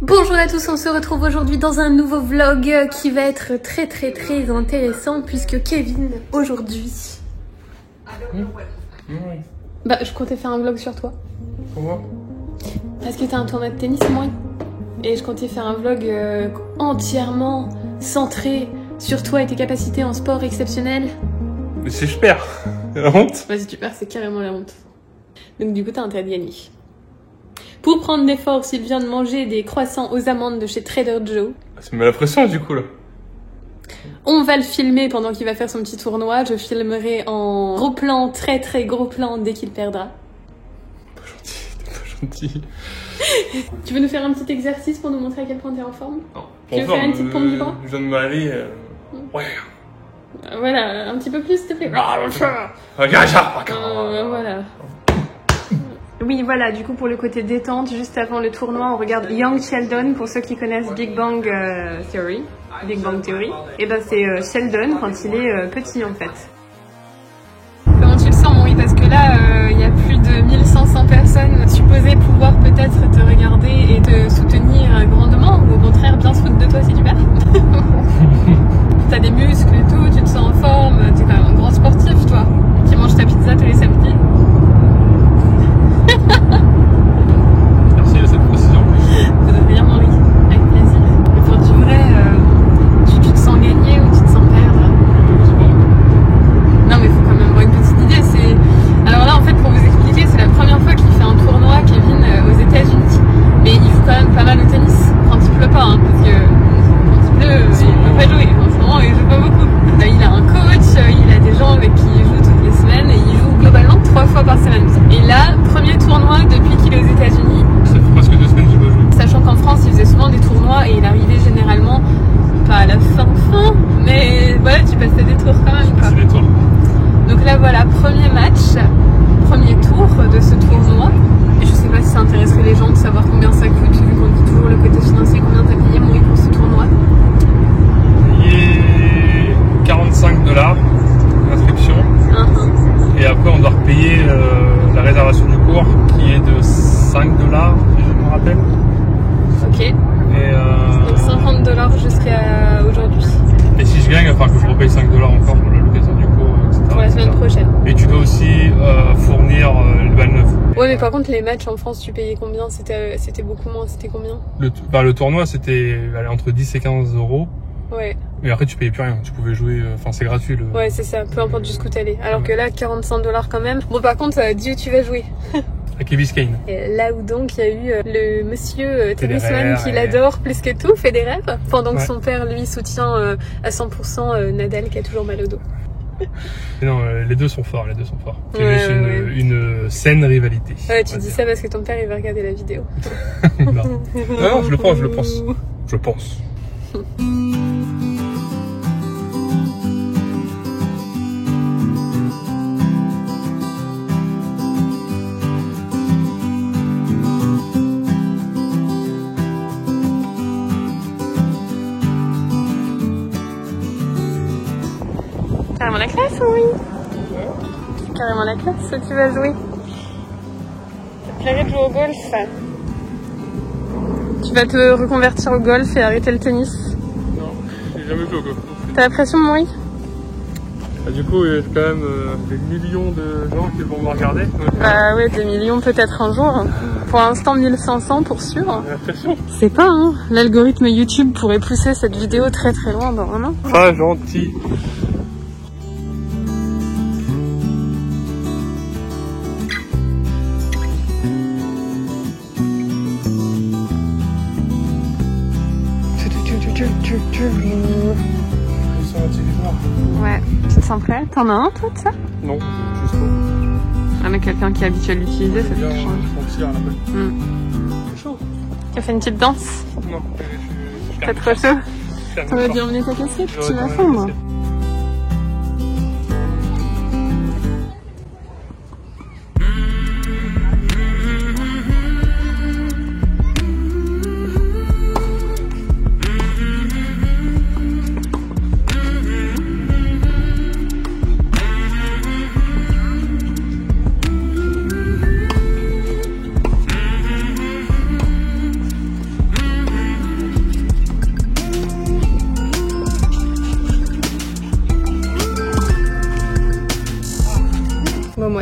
Bonjour à tous, on se retrouve aujourd'hui dans un nouveau vlog qui va être très intéressant puisque Kevin aujourd'hui... Bah je comptais faire un vlog sur toi. Pourquoi? Parce que t'as un tournoi de tennis moi. Et je comptais faire un vlog entièrement centré sur toi et tes capacités en sport exceptionnelles. Mais si je perds, c'est la honte. Bah si tu perds c'est carrément la honte. Donc du coup t'as intérêt de gagner. Pour prendre des forces, il vient de manger des croissants aux amandes de chez Trader Joe. Ça me met la pression du coup là. On va le filmer pendant qu'il va faire son petit tournoi. Je filmerai en gros plan, très gros plan dès qu'il perdra. Pas gentil, t'es pas gentil. Tu veux nous faire un petit exercice pour nous montrer à quel point t'es en forme? Non. Tu veux faire une petite pompe du bras? Je viens de m'aller. Ouais. Voilà, un petit peu plus s'il te plaît. Voilà. Oui, voilà, du coup, pour le côté détente, juste avant le tournoi, on regarde Young Sheldon, pour ceux qui connaissent Big Bang Theory. Big Bang Theory. Et ben, c'est Sheldon quand il est petit, en fait. Comment tu le sens, Maurice? Parce que là, il y a plus de 1500 personnes supposées pouvoir peut-être te regarder et te soutenir grandement, ou au contraire, bien se foutre de toi si tu perds. T'as des muscles et tout, tu te sens en forme, t'es quand même un grand sportif, toi, qui mange ta pizza tous les samedis. Merci de cette précision. De rien, Maurice, avec plaisir. Mais pour du vrai, tu te sens gagner ou tu te sens perdre? Non mais il faut quand même avoir une petite idée. Alors là en fait pour vous expliquer, c'est la première fois qu'il fait un tournoi, Kevin, aux États-Unis. Mais il joue quand même pas mal au tennis quand il pleut pas, hein, parce que quand il pleut, il peut pas jouer. En ce moment il joue pas beaucoup. Là, il a un coach, il a des gens avec qui il joue toutes les semaines et il joue globalement 3 fois par semaine. Et là, premier tournoi depuis qu'il est aux États-Unis. Ça fait presque 2 semaines qu'il va jouer. Sachant qu'en France, il faisait souvent des tournois et il arrivait généralement pas à la fin, mais voilà, tu passais des tours quand même. C'est des tours. Donc là, voilà, premier match, premier tour de ce tournoi. Et je sais pas si ça intéresserait les gens de savoir combien ça coûte, vu qu'on dit toujours le côté financier. Combien t'as payé, Maurice, pour ce tournoi? Payé $45 l'inscription. Et après, on doit repayer la réservation du cours qui est de $5, si je me rappelle. Ok. Et Donc $50 jusqu'à aujourd'hui. Et si je gagne, il va falloir que je repaye $5 encore pour la location du cours, etc. Pour la semaine prochaine. Et tu dois aussi fournir les balles neuves. Ouais, mais par contre, les matchs en France, tu payais combien? C'était beaucoup moins, c'était combien? Le tournoi, c'était entre 10 et 15 euros. Ouais. Mais après, tu payais plus rien. Tu pouvais jouer, enfin, c'est gratuit. Ouais, c'est ça, peu importe jusqu'où t'allais. Alors que là, $45 quand même. Bon, par contre, Dieu, tu vas jouer. Avec les Biscayne. Là où donc il y a eu le monsieur tennisman qui ouais. l'adore plus que tout, Federer, pendant que son père lui soutient à 100% Nadal qui a toujours mal au dos. Non, les deux sont forts, les deux sont forts. C'est Ouais, juste une saine rivalité. Ouais, tu dis ça parce que ton père il va regarder la vidéo. Non, je le pense. Je pense. Carrément la classe, oui. Carrément la classe, où tu vas jouer. Ça te plairait de jouer au golf? Tu vas te reconvertir au golf et arrêter le tennis? Non, j'ai jamais joué au golf. T'as la pression, Maurice? Du coup, il y a quand même des millions de gens qui vont me regarder. Bah ouais, des millions peut-être un jour. Pour l'instant, 1500 pour sûr. J'ai la pression. C'est pas, hein. L'algorithme YouTube pourrait pousser cette vidéo très loin dans un an. Pas gentil. Ouais, tu te sens prêt? T'en as un toi de ça? Non, juste pas. Ah mais quelqu'un qui est habitué à l'utiliser, ça peut changer. C'est chaud. Tu as fait une petite danse? Non, T'as trop chaud? T'aurais dû emmener ta casquette, tu vas fondre.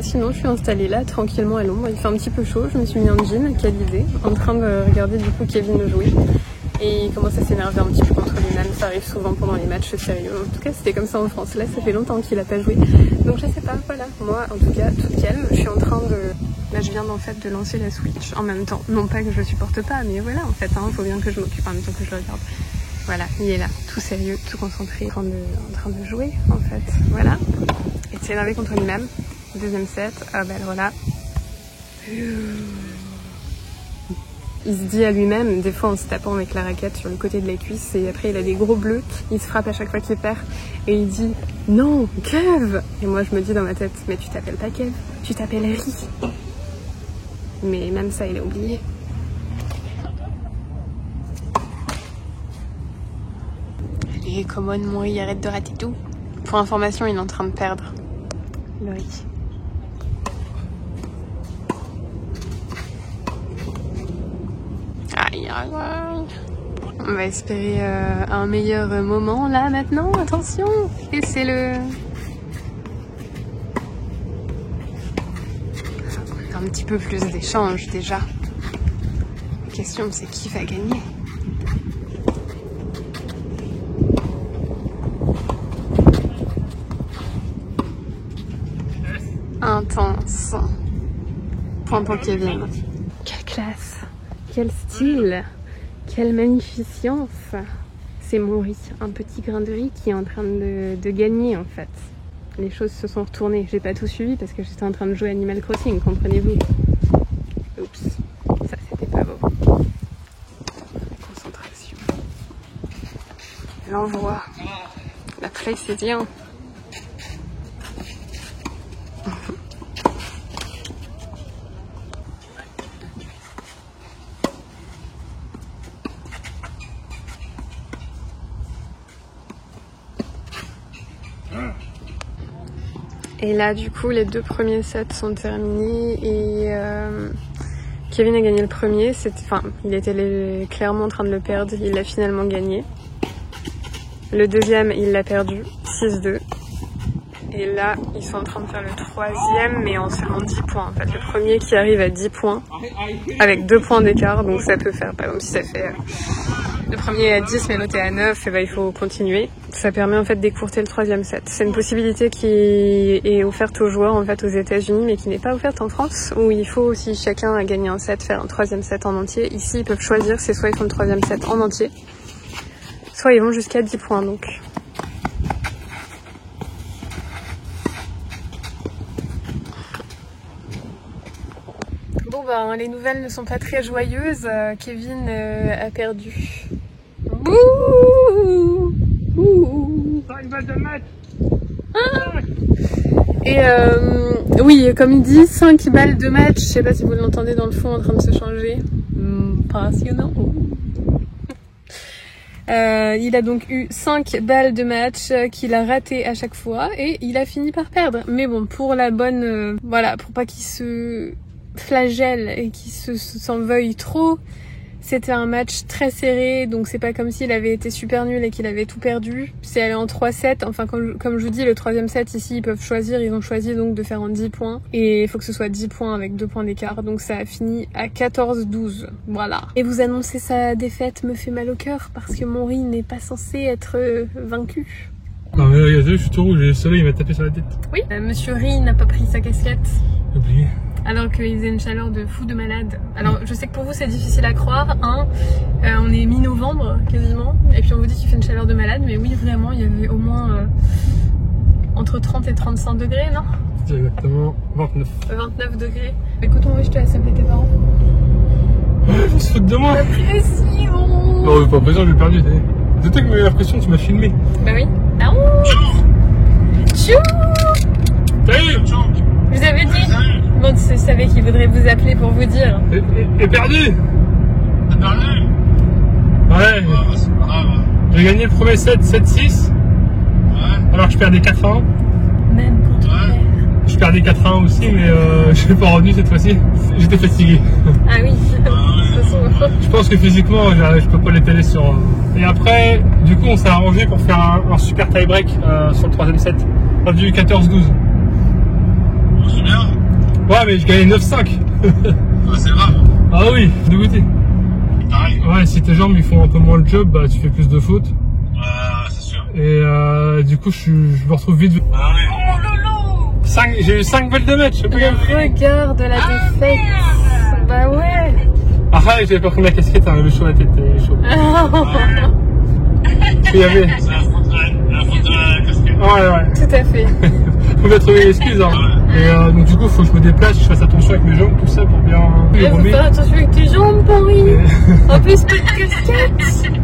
moi sinon je suis installée là tranquillement à l'ombre, il fait un petit peu chaud, je me suis mis en jean, qualisé, en train de regarder du coup Kevin jouer. Et il commence à s'énerver un petit peu contre lui-même, ça arrive souvent pendant les matchs sérieux. En tout cas c'était comme ça en France, là ça fait longtemps qu'il a pas joué. Donc je sais pas, voilà, moi en tout cas toute calme, je suis en train de... Là je viens en fait de lancer la Switch en même temps. Non pas que je supporte pas, mais voilà en fait, faut bien que je m'occupe en même temps que je le regarde. Voilà, il est là, tout sérieux, tout concentré, en train de jouer en fait, voilà. Et de s'énerver contre lui-même. Deuxième set, ah bah voilà. Il se dit à lui-même, des fois en se tapant avec la raquette sur le côté de la cuisse, et après il a des gros bleus, il se frappe à chaque fois qu'il perd, et il dit « Non, Kev !» Et moi je me dis dans ma tête « Mais tu t'appelles pas Kev, tu t'appelles Ri !» Mais même ça il a oublié. Allez, come on mon Ri, arrête de rater tout. Pour information, il est en train de perdre. Le Ri. On va espérer un meilleur moment là maintenant, attention. Et c'est le... Un petit peu plus d'échange déjà. La question c'est qui va gagner. Intense. Point pour Kevin. Quelle classe. Quel style, quelle magnificence. C'est mon riz, un petit grain de riz qui est en train de gagner en fait. Les choses se sont retournées. J'ai pas tout suivi parce que j'étais en train de jouer Animal Crossing, comprenez-vous. Oups, ça c'était pas beau. Concentration. L'envoi. La précision. Et là, du coup, les deux premiers sets sont terminés et Kevin a gagné le premier. Il était clairement en train de le perdre. Il l'a finalement gagné. Le deuxième, il l'a perdu, 6-2. Et là, ils sont en train de faire le troisième, mais en 10 points. En fait, le premier qui arrive à 10 points, avec 2 points d'écart. Donc ça peut faire, par exemple, si ça fait... Le premier est à 10 mais l'autre est à 9, et ben, il faut continuer. Ça permet en fait d'écourter le troisième set. C'est une possibilité qui est offerte aux joueurs en fait aux États-Unis mais qui n'est pas offerte en France, où il faut aussi chacun à gagner un set, faire un troisième set en entier. Ici ils peuvent choisir, c'est soit ils font le troisième set en entier, soit ils vont jusqu'à 10 points donc. Bon ben les nouvelles ne sont pas très joyeuses, Kevin a perdu. Bouh, bouh. 5 balles de match. Ah. Et oui, comme il dit, 5 balles de match. Je sais pas si vous l'entendez dans le fond en train de se changer. Passionnant. Il a donc eu 5 balles de match qu'il a raté à chaque fois et il a fini par perdre. Mais bon, pour la bonne... voilà, pour pas qu'il se flagelle et qu'il s'en veuille trop, c'était un match très serré, donc c'est pas comme s'il avait été super nul et qu'il avait tout perdu. C'est allé en 3-7, enfin comme je vous dis, le troisième set ici ils peuvent choisir, ils ont choisi donc de faire en 10 points. Et il faut que ce soit 10 points avec 2 points d'écart, donc ça a fini à 14-12, voilà. Et vous annoncer sa défaite me fait mal au cœur, parce que mon Ri n'est pas censé être vaincu. Non mais regardez, je suis tout rouge, le soleil m'a tapé sur la tête. Oui, Monsieur Ri n'a pas pris sa casquette. J'ai oublié. Alors qu'il faisait une chaleur de fou de malade. Alors je sais que pour vous c'est difficile à croire, hein. On est mi-novembre quasiment, et puis on vous dit qu'il fait une chaleur de malade, mais oui vraiment il y avait au moins entre 30 et 35 degrés, non? C'est exactement 29. 29 degrés. Écoute, on va je te laisse appeler tes parents. Ouais, ils se foutent de moi. La pression. Non, pas pression, j'ai perdu. C'est toi qui m'as eu la pression, tu m'as filmé. Bah oui. Ah ouh. Tchou. Salut. Vous avez dit? Bon, tu savais qu'il voudrait vous appeler pour vous dire. Et perdu. T'as perdu? Ouais. C'est pas grave. J'ai gagné le premier set, 7-6. Ouais. Alors que je perdais 4-1. Même quand on perd. Je perdais 4-1 aussi, mais je l'ai pas revenu cette fois-ci. J'étais fatigué. Ah oui. Je pense que physiquement, je peux pas l'étaler sur... Et après, du coup, on s'est arrangé pour faire un super tie-break sur le troisième set. On a vu 14-12. C'est bien. Ouais, mais je gagnais 9,5. Ouais, c'est grave. Ah oui, de goûter. Pareil. Ouais, si tes jambes ils font un peu moins le job, bah tu fais plus de fautes. Ouais, c'est sûr. Et du coup, je me retrouve vite. Ah oui. Oh lolo. J'ai eu 5 balles de match. Le regard de la défaite. Bah ouais. Ah, j'avais pas pris ma casquette, elle avait chaud à la tête. Chaud. Il y avait. C'est la faute de la casquette. Ouais. Tout à fait. Faut bien trouver l'excuse. Hein. Et donc du coup, faut que je me déplace, je fasse attention avec mes jambes, tout ça pour bien les Faut remettre. faire attention avec tes jambes, Paris. En plus, pas de casquette.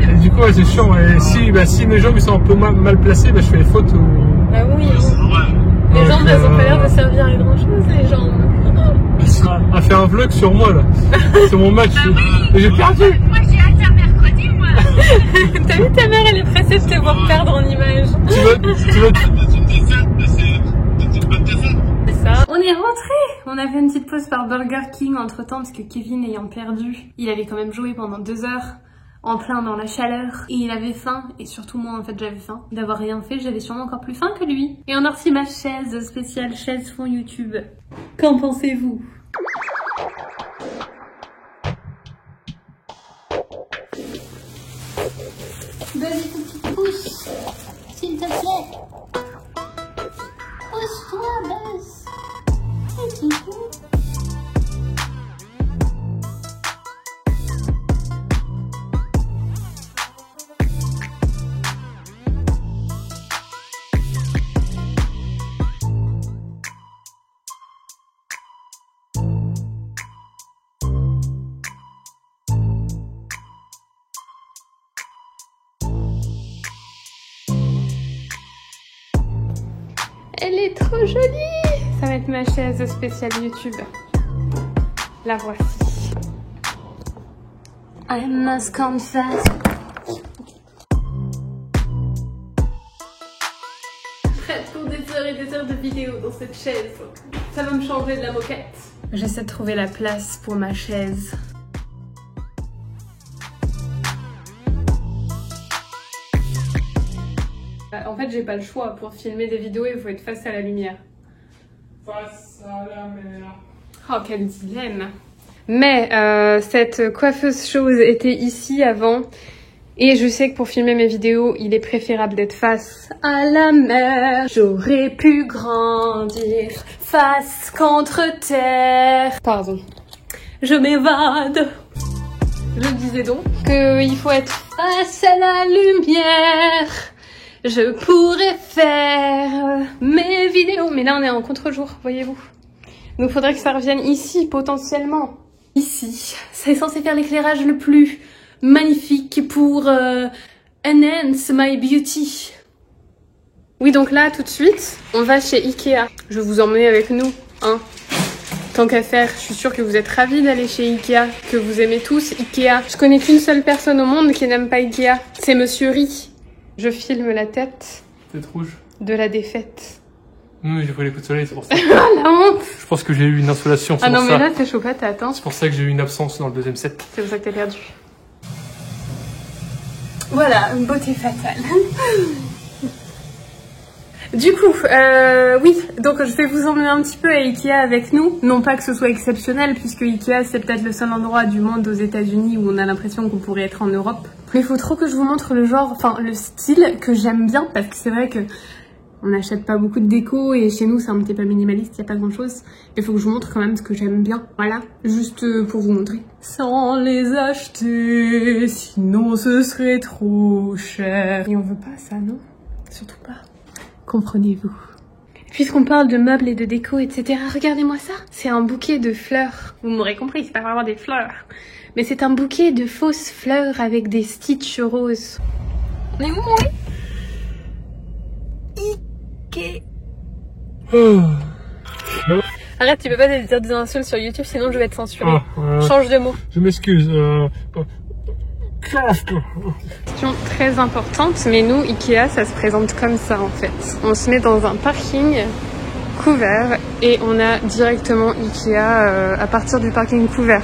Et du coup, ouais, c'est chiant. Et si mes jambes ils sont un peu mal placées, bah, je fais les fautes. Bah oui. C'est normal. Les jambes, elles ont pas l'air de servir à grand chose, les jambes. À faire un vlog sur moi là, sur mon match. Et j'ai perdu. Moi j'ai hâte à mercredi, moi. T'as vu, ta mère, elle est pressée de te voir perdre en image. Tu veux C'est une défaite, mais c'est une bonne défaite. C'est ça. On est rentré. On a fait une petite pause par Burger King entre temps parce que Kevin ayant perdu, il avait quand même joué pendant 2 heures en plein dans la chaleur et il avait faim et surtout moi en fait j'avais faim. D'avoir rien fait, j'avais sûrement encore plus faim que lui. Et on a reçu ma chaise spéciale chaise fond YouTube. Qu'en pensez-vous? Vas-y, ton petit pouce, s'il te plaît. Pousse-toi, Buzz. Petit pouce. Elle est trop jolie. Ça va être ma chaise spéciale YouTube. La voici. I must confess. Prête pour des heures et des heures de vidéos dans cette chaise. Ça va me changer de la moquette. J'essaie de trouver la place pour ma chaise. En fait, j'ai pas le choix. Pour filmer des vidéos, il faut être face à la lumière. Face à la mer. Oh, quel dilemme. Mais cette coiffeuse chose était ici avant. Et je sais que pour filmer mes vidéos, il est préférable d'être face à la mer. J'aurais pu grandir face contre terre. Pardon. Je m'évade. Je disais donc qu'il faut être face à la lumière. Je pourrais faire mes vidéos. Mais là, on est en contre-jour, voyez-vous. Donc, il faudrait que ça revienne ici, potentiellement. Ici. C'est censé faire l'éclairage le plus magnifique pour enhance my beauty. Oui, donc là, tout de suite, on va chez Ikea. Je vais vous emmener avec nous, hein. Tant qu'à faire, je suis sûre que vous êtes ravis d'aller chez Ikea, que vous aimez tous Ikea. Je connais qu'une seule personne au monde qui n'aime pas Ikea. C'est Monsieur Ri. Je filme la tête Tête rouge. de la défaite. Oui, j'ai pris les coups de soleil, c'est pour ça. Ah, la honte! Je pense que j'ai eu une insolation, c'est Ah pour non, ça. mais là, c'est chaud patate, hein. C'est pour ça que j'ai eu une absence dans le deuxième set. C'est pour ça que t'as perdu. Voilà, une beauté fatale. Du coup, oui, donc je vais vous emmener un petit peu à Ikea avec nous. Non pas que ce soit exceptionnel, puisque Ikea c'est peut-être le seul endroit du monde aux États-Unis où on a l'impression qu'on pourrait être en Europe. Mais il faut trop que je vous montre le genre, enfin le style que j'aime bien, parce que c'est vrai que on n'achète pas beaucoup de déco et chez nous c'est un petit peu minimaliste, il n'y a pas grand chose. Il faut que je vous montre quand même ce que j'aime bien, voilà, juste pour vous montrer. Sans les acheter, sinon ce serait trop cher. Et on veut pas ça, non? Surtout pas. Comprenez-vous? Puisqu'on parle de meubles et de déco, etc., regardez-moi ça. C'est un bouquet de fleurs. Vous m'aurez compris, c'est pas vraiment des fleurs. Mais c'est un bouquet de fausses fleurs avec des stitches roses. On est où, mon Ikea. Arrête, tu peux pas dire des insultes sur YouTube, sinon je vais être censurée. Change de mot. Je m'excuse. Question très importante, mais nous, Ikea, ça se présente comme ça en fait. On se met dans un parking couvert et on a directement Ikea à partir du parking couvert.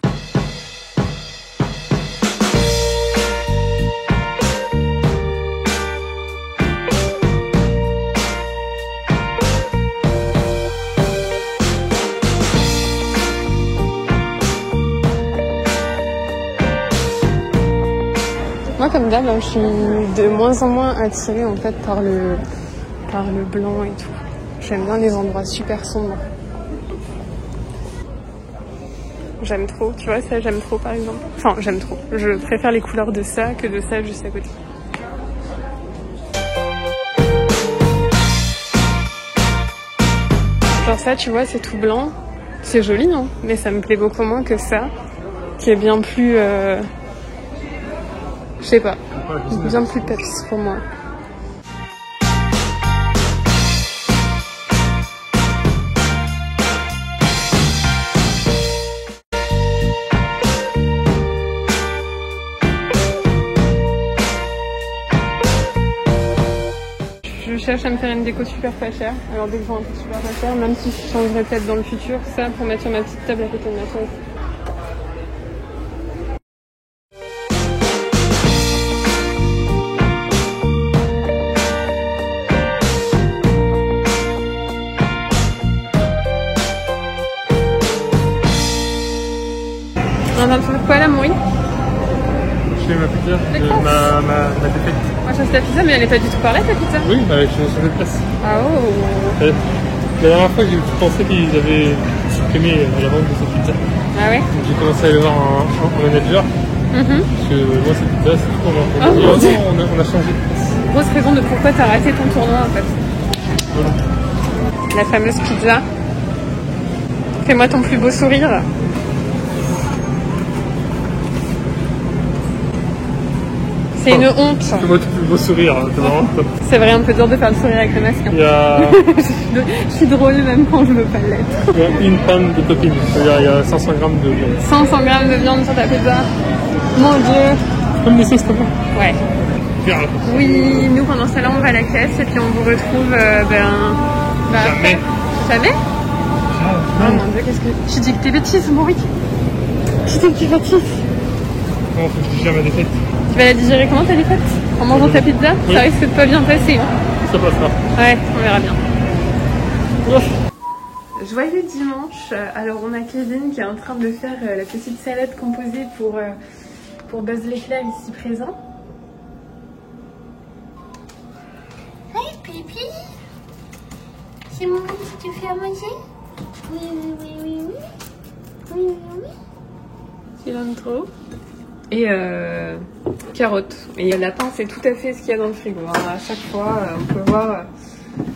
Moi, comme d'hab, je suis de moins en moins attirée en fait par le blanc et tout. J'aime bien les endroits super sombres. J'aime trop, tu vois, ça j'aime trop par exemple. Enfin, j'aime trop. Je préfère les couleurs de ça que de ça juste à côté. Genre ça, tu vois, c'est tout blanc. C'est joli, hein, mais ça me plaît beaucoup moins que ça, qui est bien plus... je sais pas, bien plus peps pour moi. Je cherche à me faire une déco super pas chère. Alors dès que je vois un truc super pas cher, même si je changerais peut-être dans le futur, ça pour mettre sur ma petite table à côté de ma chaise. On va faire quoi là, Maurice? Je fais ma pizza, ma défaite. Moi je fais ta pizza, mais elle est pas du tout par là ta pizza. Oui, je suis sur de place. Ah oh. La dernière fois, j'ai pensé qu'ils avaient supprimé la vente de cette pizza. Ah ouais. Donc j'ai commencé à aller voir un manager. Parce que moi, cette pizza, c'est tout. On a changé de place. Grosse raison de pourquoi t'as raté ton tournoi en fait. Voilà. La fameuse pizza. Fais-moi ton plus beau sourire. C'est une honte. Fais-moi ton plus beau sourire, c'est marrant. C'est vrai, un peu dur de faire le sourire avec le masque. Il y a... Je suis drôle même quand je veux pas l'être. Il y a une panne de topping, c'est-à-dire il y a 500 grammes de viande. 500 grammes de viande sur ta pizza. Mon Dieu. Comme des sauces tomates. Ouais. Regarde. Oui, nous pendant ça là on va à la caisse et puis on vous retrouve Jamais. Jamais. Oh mon Dieu, qu'est-ce que... Tu dis que t'es bêtise, Maurice. Tu dis que t'es bêtise. Non, faut que je digère ma défaite. Tu vas la digérer comment ta défaite? En mangeant ta pizza? Oui. Ça risque de pas bien passer. Hein. Ça passera. Ouais, on verra bien. Ouf. Joyeux dimanche. Alors on a Kevin qui est en train de faire la petite salade composée pour Buzz l'éclair ici présent. Hey, Pipi. C'est mon qui te fait à manger? Oui, oui, oui, oui, oui. Oui, oui, oui. Cilantro. Et carottes. Et lapin, c'est tout à fait ce qu'il y a dans le frigo. Alors, à chaque fois, on peut voir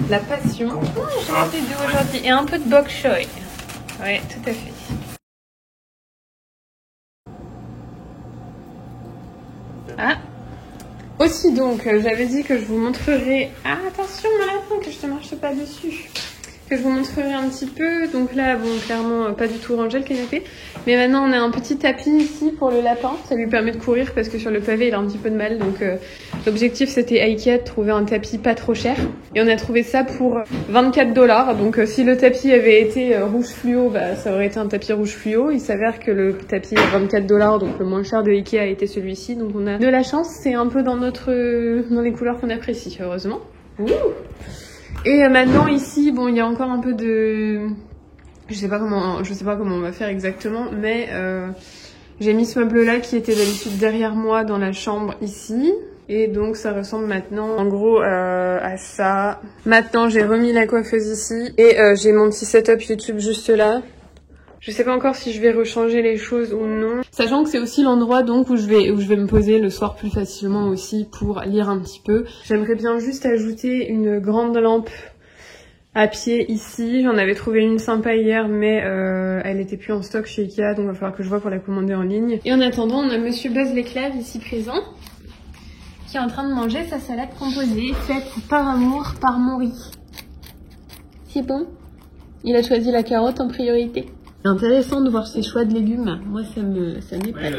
la passion aujourd'hui. Et un peu de bok choy. Ouais, tout à fait. Ah. Aussi donc, j'avais dit que je vous montrerai... Ah, attention, lapin, que je te marche pas dessus. Que je vous montrerai un petit peu. Donc là, bon, clairement, pas du tout rangé le canapé. Mais maintenant, on a un petit tapis ici pour le lapin. Ça lui permet de courir parce que sur le pavé, il a un petit peu de mal. Donc l'objectif, c'était à Ikea de trouver un tapis pas trop cher. Et on a trouvé ça pour 24 $. Donc si le tapis avait été rouge fluo, bah, ça aurait été un tapis rouge fluo. Il s'avère que le tapis à 24 $, donc le moins cher de Ikea, a été celui-ci. Donc on a de la chance. C'est un peu dans les couleurs qu'on apprécie, heureusement. Ouh. Et maintenant ici, bon, il y a encore un peu de... Je sais pas comment on va faire exactement, mais j'ai mis ce meuble-là qui était d'habitude derrière moi dans la chambre ici. Et donc ça ressemble maintenant en gros à ça. Maintenant j'ai remis la coiffeuse ici et j'ai mon petit setup YouTube juste là. Je sais pas encore si je vais rechanger les choses ou non. Sachant que c'est aussi l'endroit donc où je vais me poser le soir plus facilement aussi pour lire un petit peu. J'aimerais bien juste ajouter une grande lampe à pied ici. J'en avais trouvé une sympa hier mais elle était plus en stock chez Ikea donc il va falloir que je vois pour la commander en ligne. Et en attendant on a Monsieur Buzz l'éclair ici présent qui est en train de manger sa salade composée faite par amour par Maurice. C'est bon? Il a choisi la carotte en priorité. C'est intéressant de voir ses choix de légumes. Moi, ça m'épate. Ouais,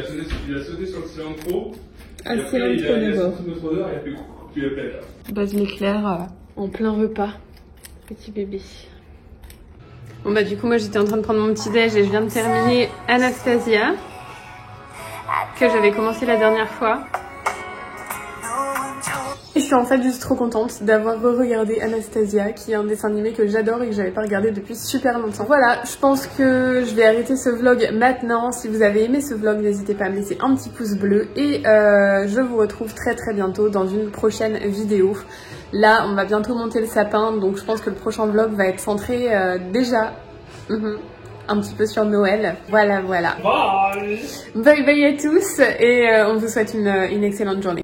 il a sauté sur le cilantro. Ah, le cilantro d'abord. Notre odeur et puis tu l'appelles. Buzz l'éclair en plein repas. Petit bébé. Bon bah du coup, moi j'étais en train de prendre mon petit déj et je viens de terminer Anastasia. Que j'avais commencé la dernière fois. Je suis suis en fait juste trop contente d'avoir re-regardé Anastasia, qui est un dessin animé que j'adore et que j'avais pas regardé depuis super longtemps. Voilà, je pense que je vais arrêter ce vlog maintenant. Si vous avez aimé ce vlog, n'hésitez pas à me laisser un petit pouce bleu et je vous retrouve très bientôt dans une prochaine vidéo. Là, on va bientôt monter le sapin, donc je pense que le prochain vlog va être centré déjà un petit peu sur Noël. Voilà. Bye. Bye bye à tous et on vous souhaite une excellente journée.